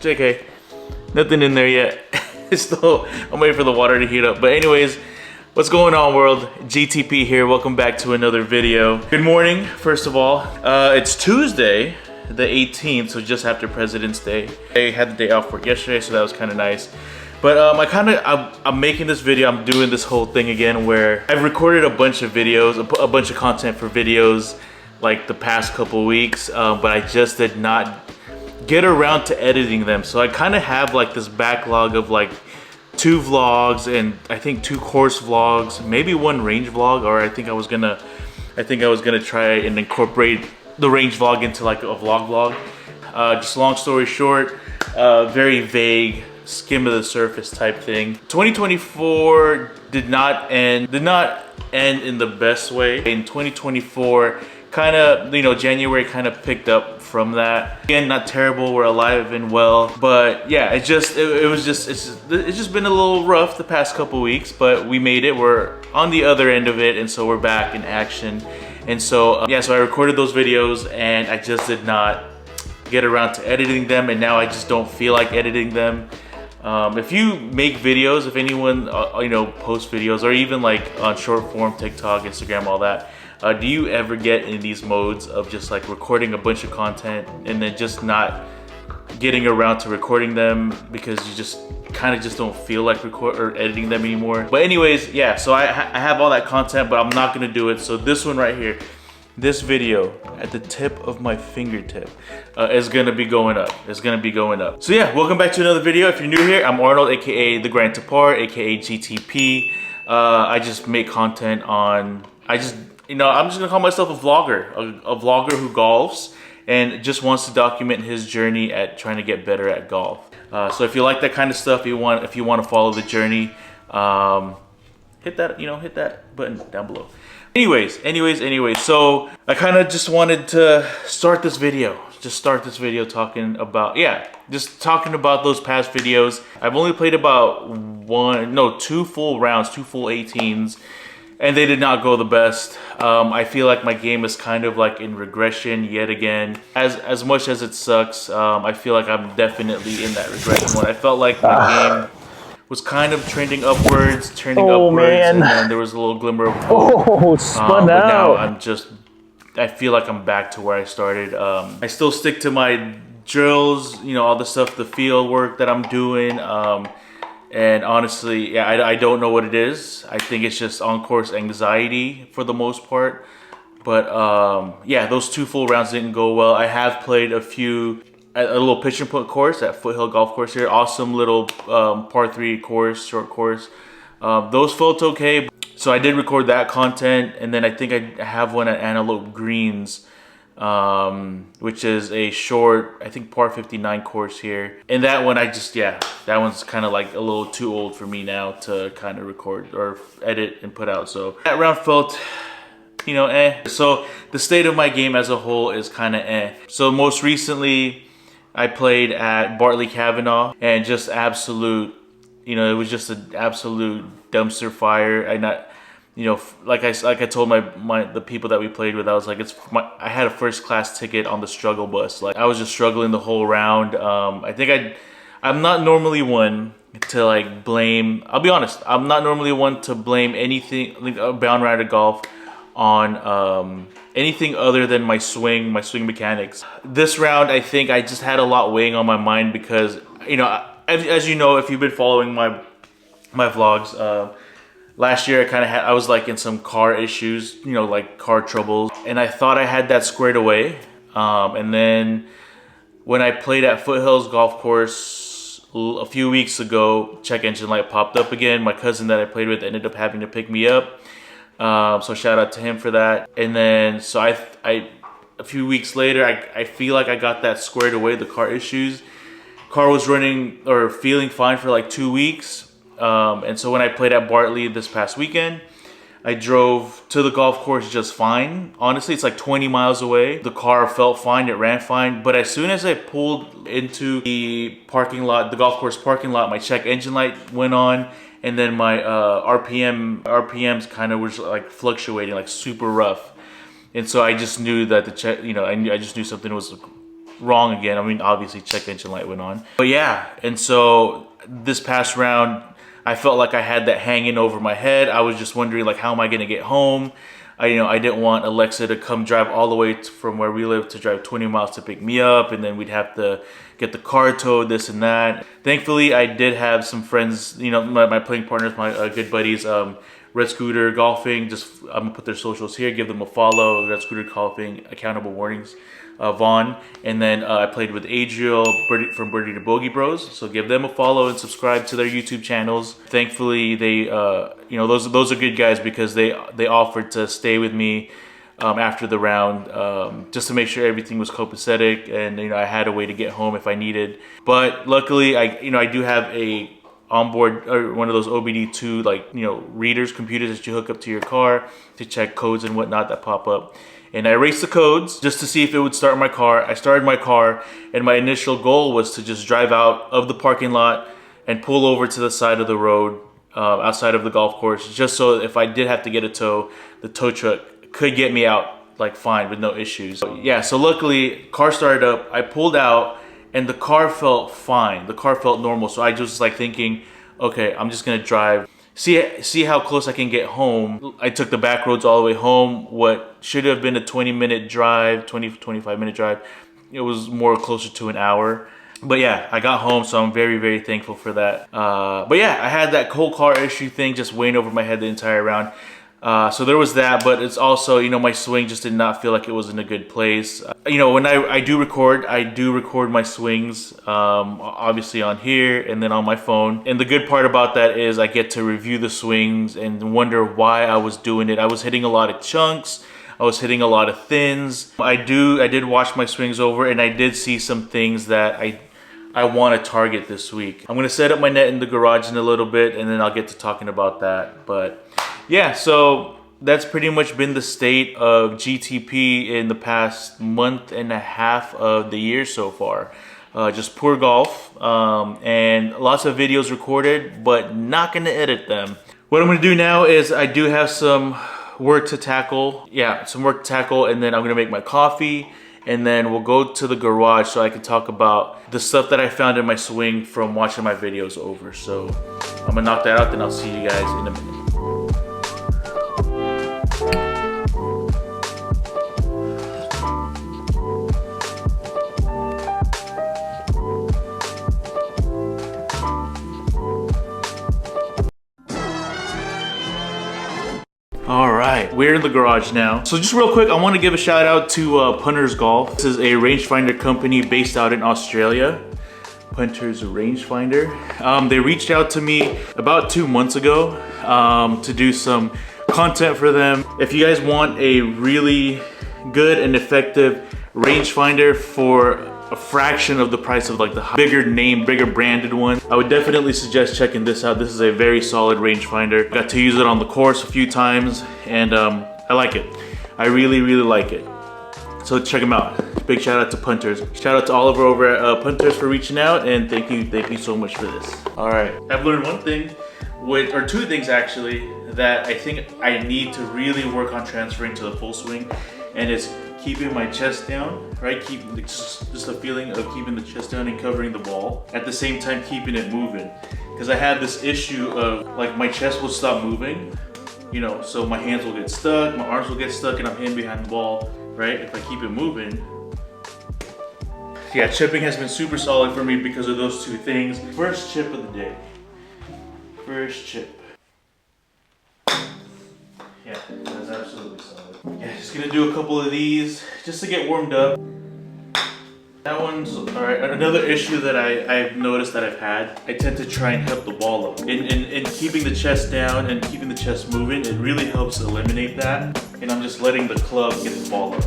JK, nothing in there yet. Still, I'm waiting for the water to heat up. But anyways, what's going on, world? GTP here. Welcome back to another video. Good morning, first of all. It's Tuesday, the 18th, so just after President's Day. I had the day off work yesterday, so that was kind of nice. But I'm making this video, I'm doing this whole thing again where I've recorded a bunch of videos, a bunch of content for videos like the past couple weeks, but I just did not get around to editing them. So I kind of have like this backlog of like 2 vlogs and I think 2 course vlogs, maybe 1 range vlog, or I think I was gonna try and incorporate the range vlog into like a vlog. Just long story short, very vague, skim of the surface type thing. 2024 did not end in the best way. In 2024, kind of, you know, January kind of picked up from that. Again, not terrible, we're alive and well, but yeah, it's just been a little rough the past couple weeks, but we made it. We're on the other end of it, and so we're back in action. And so yeah, so I recorded those videos and I just did not get around to editing them, and now I just don't feel like editing them. If you make videos, if anyone you know, posts videos, or even like on short form, TikTok, Instagram, all that, do you ever get in these modes of just like recording a bunch of content and then just not getting around to recording them because you just kind of just don't feel like editing them anymore? But anyways, yeah, so I have all that content, but I'm not gonna do it. So this one right here, this video at the tip of my fingertip is gonna be going up. It's gonna be going up. So yeah, welcome back to another video. If you're new here, I'm Arnold, aka The Grand Tapar, aka GTP. I just make content on, I'm just gonna call myself a vlogger, a vlogger who golfs and just wants to document his journey at trying to get better at golf. So if you like that kind of stuff, if you want to follow the journey, hit that button down below. Anyways, so I kind of just wanted to start this video talking about, just talking about those past videos. I've only played about 2 full rounds, 2 full 18s, and they did not go the best. I feel like my game is kind of like in regression yet again. As much as it sucks, I feel like I'm definitely in that regression one. I felt like my game was kind of trending upwards, and then there was a little glimmer of hope. Oh, it spun out. But now I feel like I'm back to where I started. I still stick to my drills, you know, all the stuff, the field work that I'm doing. And honestly, yeah, I don't know what it is. I think it's just on-course anxiety for the most part. But yeah, those 2 full rounds didn't go well. I have played a little pitch and putt course at Foothill Golf Course here. Awesome little par 3 course, short course. Those felt okay. So I did record that content, and then I think I have one at Antelope Greens, which is a short, I think par 59 course here. And that one, that one's kind of like a little too old for me now to kind of record or edit and put out. So that round felt, you know, eh. So the state of my game as a whole is kind of eh. So most recently, I played at Bartley Kavanaugh, and just absolute, you know, it was just an absolute dumpster fire. Like I told the people that we played with, I was like, I had a first class ticket on the struggle bus. Like I was just struggling the whole round. I'm not normally one to like blame. I'll be honest, I'm not normally one to blame anything like bound rider golf on anything other than my swing mechanics. This round, I think I just had a lot weighing on my mind because, you know, as you know, if you've been following my vlogs, last year I was like in some car issues, you know, like car troubles, and I thought I had that squared away. And then when I played at Foothills Golf Course a few weeks ago, check engine light popped up again. My cousin that I played with ended up having to pick me up. So shout out to him for that. And then, so a few weeks later, I feel like I got that squared away, the car issues. Car was running or feeling fine for like 2 weeks. And so when I played at Bartley this past weekend, I drove to the golf course just fine. Honestly, it's like 20 miles away. The car felt fine, it ran fine. But as soon as I pulled into the parking lot, the golf course parking lot, my check engine light went on. And then my RPMs kind of was like fluctuating, like super rough. And so I just knew that I just knew something was wrong again. I mean, obviously check engine light went on. But yeah, and so this past round, I felt like I had that hanging over my head. I was just wondering, like, how am I gonna get home? I didn't want Alexa to come drive all the way from where we live to drive 20 miles to pick me up, and then we'd have to get the car towed, this and that. Thankfully, I did have some friends, my playing partners, my good buddies, Red Scooter Golfing. I'm gonna put their socials here, give them a follow. Red Scooter Golfing, Accountable Warnings, Vaughn, and then I played with Adriel from Birdie to Bogey Bros. So give them a follow and subscribe to their YouTube channels. Thankfully, they, those are good guys because they offered to stay with me after the round, just to make sure everything was copacetic, and I had a way to get home if I needed. But luckily, I do have a onboard or one of those OBD2 readers, computers that you hook up to your car to check codes and whatnot that pop up. And I erased the codes just to see if it would start my car. I started my car, and my initial goal was to just drive out of the parking lot and pull over to the side of the road outside of the golf course, just so if I did have to get a tow, the tow truck could get me out like fine with no issues. Yeah, so luckily, car started up, I pulled out, and the car felt fine. The car felt normal. So I just was like thinking, okay, I'm just gonna drive. See how close I can get home. I took the back roads all the way home. What should have been a 20-minute drive, 25-minute drive, it was more closer to an hour. But yeah, I got home, so I'm very, very thankful for that. But yeah, I had that whole car issue thing just weighing over my head the entire round. So there was that, but it's also, my swing just did not feel like it was in a good place. When I do record my swings, obviously on here and then on my phone. And the good part about that is I get to review the swings and wonder why I was doing it. I was hitting a lot of chunks. I was hitting a lot of thins. I did watch my swings over, and I did see some things that I want to target this week. I'm gonna set up my net in the garage in a little bit, and then I'll get to talking about that. But yeah, so that's pretty much been the state of GTP in the past month and a half of the year so far. Just poor golf, and lots of videos recorded, but not gonna edit them. What I'm gonna do now is I do have some work to tackle. Yeah, some work to tackle, and then I'm gonna make my coffee, and then we'll go to the garage so I can talk about the stuff that I found in my swing from watching my videos over. So I'm gonna knock that out, then I'll see you guys in a minute. All right, we're in the garage now. So just real quick, I want to give a shout out to Punters Golf. This is a rangefinder company based out in Australia. Punters Rangefinder. They reached out to me about 2 months ago to do some content for them. If you guys want a really good and effective rangefinder for a fraction of the price of like the bigger branded one, I would definitely suggest checking this out. This is a very solid rangefinder. Got to use it on the course a few times, and I like it. I really, really like it. So check them out. Big shout out to Punters. Shout out to Oliver over at Punters for reaching out, and thank you so much for this. All right, I've learned one thing, or two things actually, that I think I need to really work on transferring to the full swing, and it's keeping my chest down, right? Just a feeling of keeping the chest down and covering the ball, at the same time keeping it moving. Because I have this issue of like my chest will stop moving, so my hands will get stuck, my arms will get stuck, and I'm in behind the ball, right? If I keep it moving. Yeah, chipping has been super solid for me because of those two things. First chip of the day. First chip. Yeah, that's absolutely solid. Yeah, just gonna do a couple of these just to get warmed up. That one's all right. Another issue that I've noticed that I've had, I tend to try and help the ball up. In keeping the chest down and keeping the chest moving, it really helps eliminate that. And I'm just letting the club get the ball up.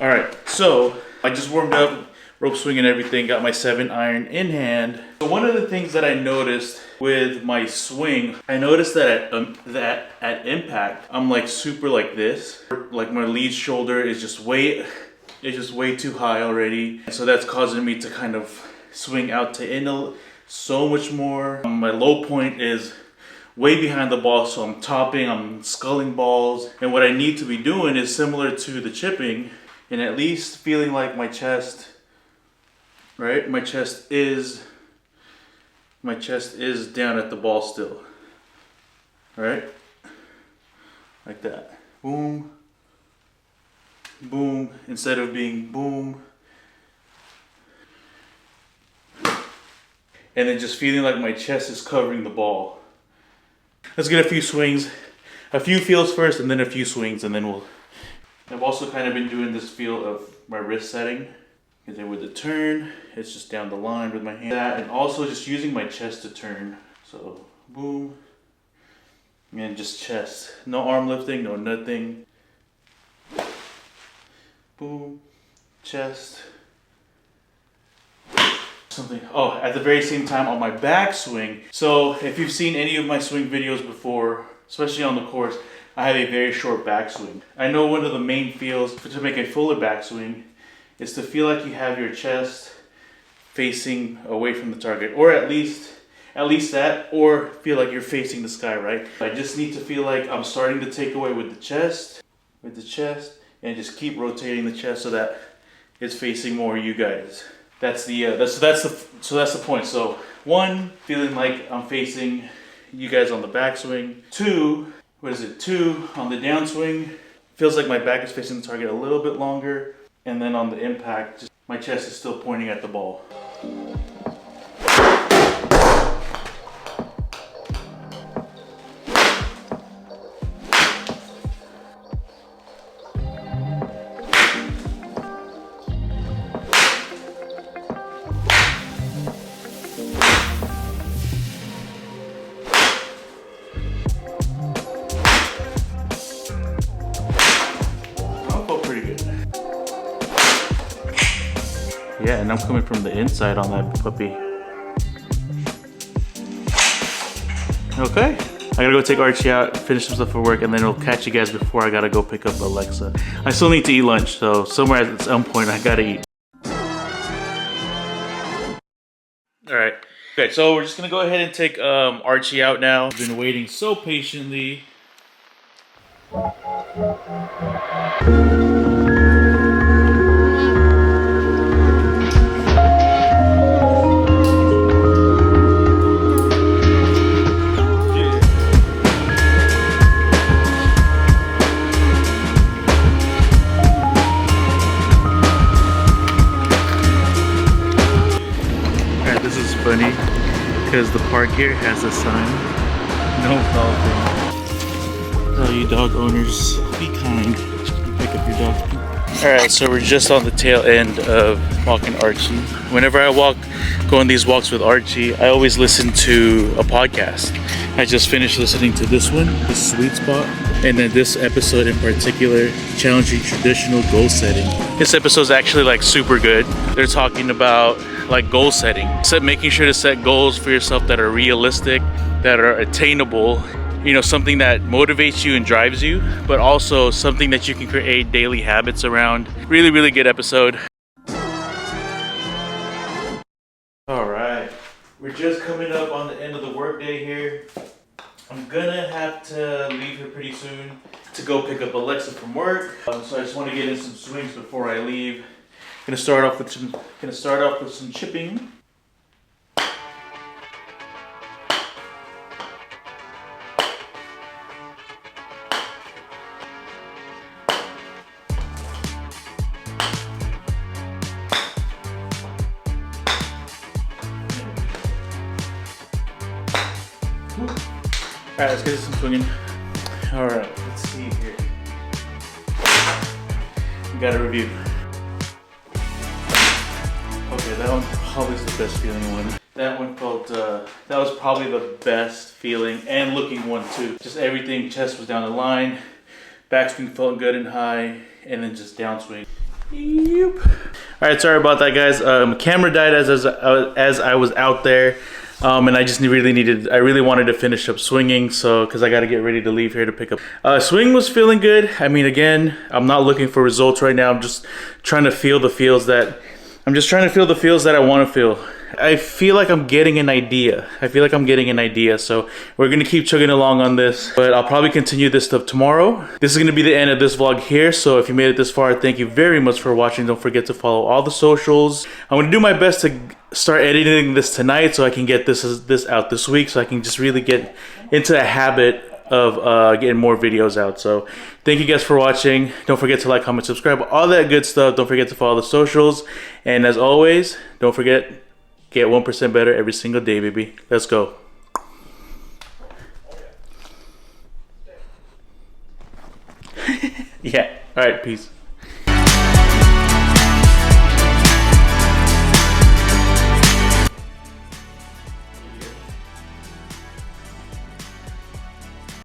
All right, so I just warmed up, rope swing and everything, got my 7-iron in hand. So one of the things that I noticed with my swing, I noticed that at impact, I'm like super like this. Like my lead shoulder is just way is just way too high already. So that's causing me to kind of swing out to in so much more. My low point is way behind the ball, so I'm topping, I'm sculling balls. And what I need to be doing is similar to the chipping, and at least feeling like my chest, right? My chest is down at the ball still, right? Like that. Boom, boom, instead of being boom. And then just feeling like my chest is covering the ball. Let's get a few swings, a few feels first, and then a few swings, and then we'll... I've also kind of been doing this feel of my wrist setting. And then with the turn, it's just down the line with my hand. And also just using my chest to turn. So, boom. And just chest. No arm lifting, no nothing. Boom. Chest. Something. Oh, at the very same time on my back swing. So if you've seen any of my swing videos before, especially on the course, I have a very short backswing. I know one of the main feels to make a fuller backswing is to feel like you have your chest facing away from the target, or at least that, or feel like you're facing the sky, right? I just need to feel like I'm starting to take away with the chest, and just keep rotating the chest so that it's facing more you guys. That's the point. So 1, feeling like I'm facing you guys on the backswing. 2, 2 on the downswing, feels like my back is facing the target a little bit longer, and then on the impact, just my chest is still pointing at the ball. Yeah, and I'm coming from the inside on that puppy. Okay, I gotta go take Archie out, finish some stuff for work, and then I'll catch you guys before I gotta go pick up Alexa. I still need to eat lunch, so somewhere at some point I gotta eat. Alright, okay, so we're just gonna go ahead and take Archie out now. I've been waiting so patiently. Funny because the park here has a sign, no golfing. All you dog owners, be kind, pick up your dog's poop. Alright, so we're just on the tail end of walking Archie. Whenever I go on these walks with Archie, I always listen to a podcast. I just finished listening to this one, The Sweet Spot, and then this episode in particular, Challenging Traditional Goal Setting. This episode's actually like super good. They're talking about like goal setting, making sure to set goals for yourself that are realistic, that are attainable, you know, something that motivates you and drives you, but also something that you can create daily habits around. Really, really good episode. All right, we're just coming up on the end of the workday here. I'm gonna have to leave here pretty soon to go pick up Alexa from work. So I just want to get in some swings before I leave. Gonna start off with some chipping. Alright, let's get some swinging. Alright, let's see here. We got a review. Okay, that one probably is the best feeling one. That one felt, that was probably the best feeling and looking one too. Just everything, chest was down the line, backswing felt good and high, and then just downswing. Yep. Alright, sorry about that guys. Camera died as I was out there. And I just really wanted to finish up swinging, so because I got to get ready to leave here to pick up. Swing was feeling good. I mean, again, I'm not looking for results right now. I'm just trying to feel the feels that I want to feel. I feel like I'm getting an idea. So we're gonna keep chugging along on this, but I'll probably continue this stuff tomorrow. This is gonna be the end of this vlog here, so if you made it this far, thank you very much for watching. Don't forget to follow all the socials. I'm gonna do my best to start editing this tonight so I can get this out this week, so I can just really get into a habit of getting more videos out. So thank you guys for watching. Don't forget to like, comment, subscribe, all that good stuff. Don't forget to follow the socials, and as always, don't forget, get 1% better every single day, baby. Let's go. Yeah. All right. Peace.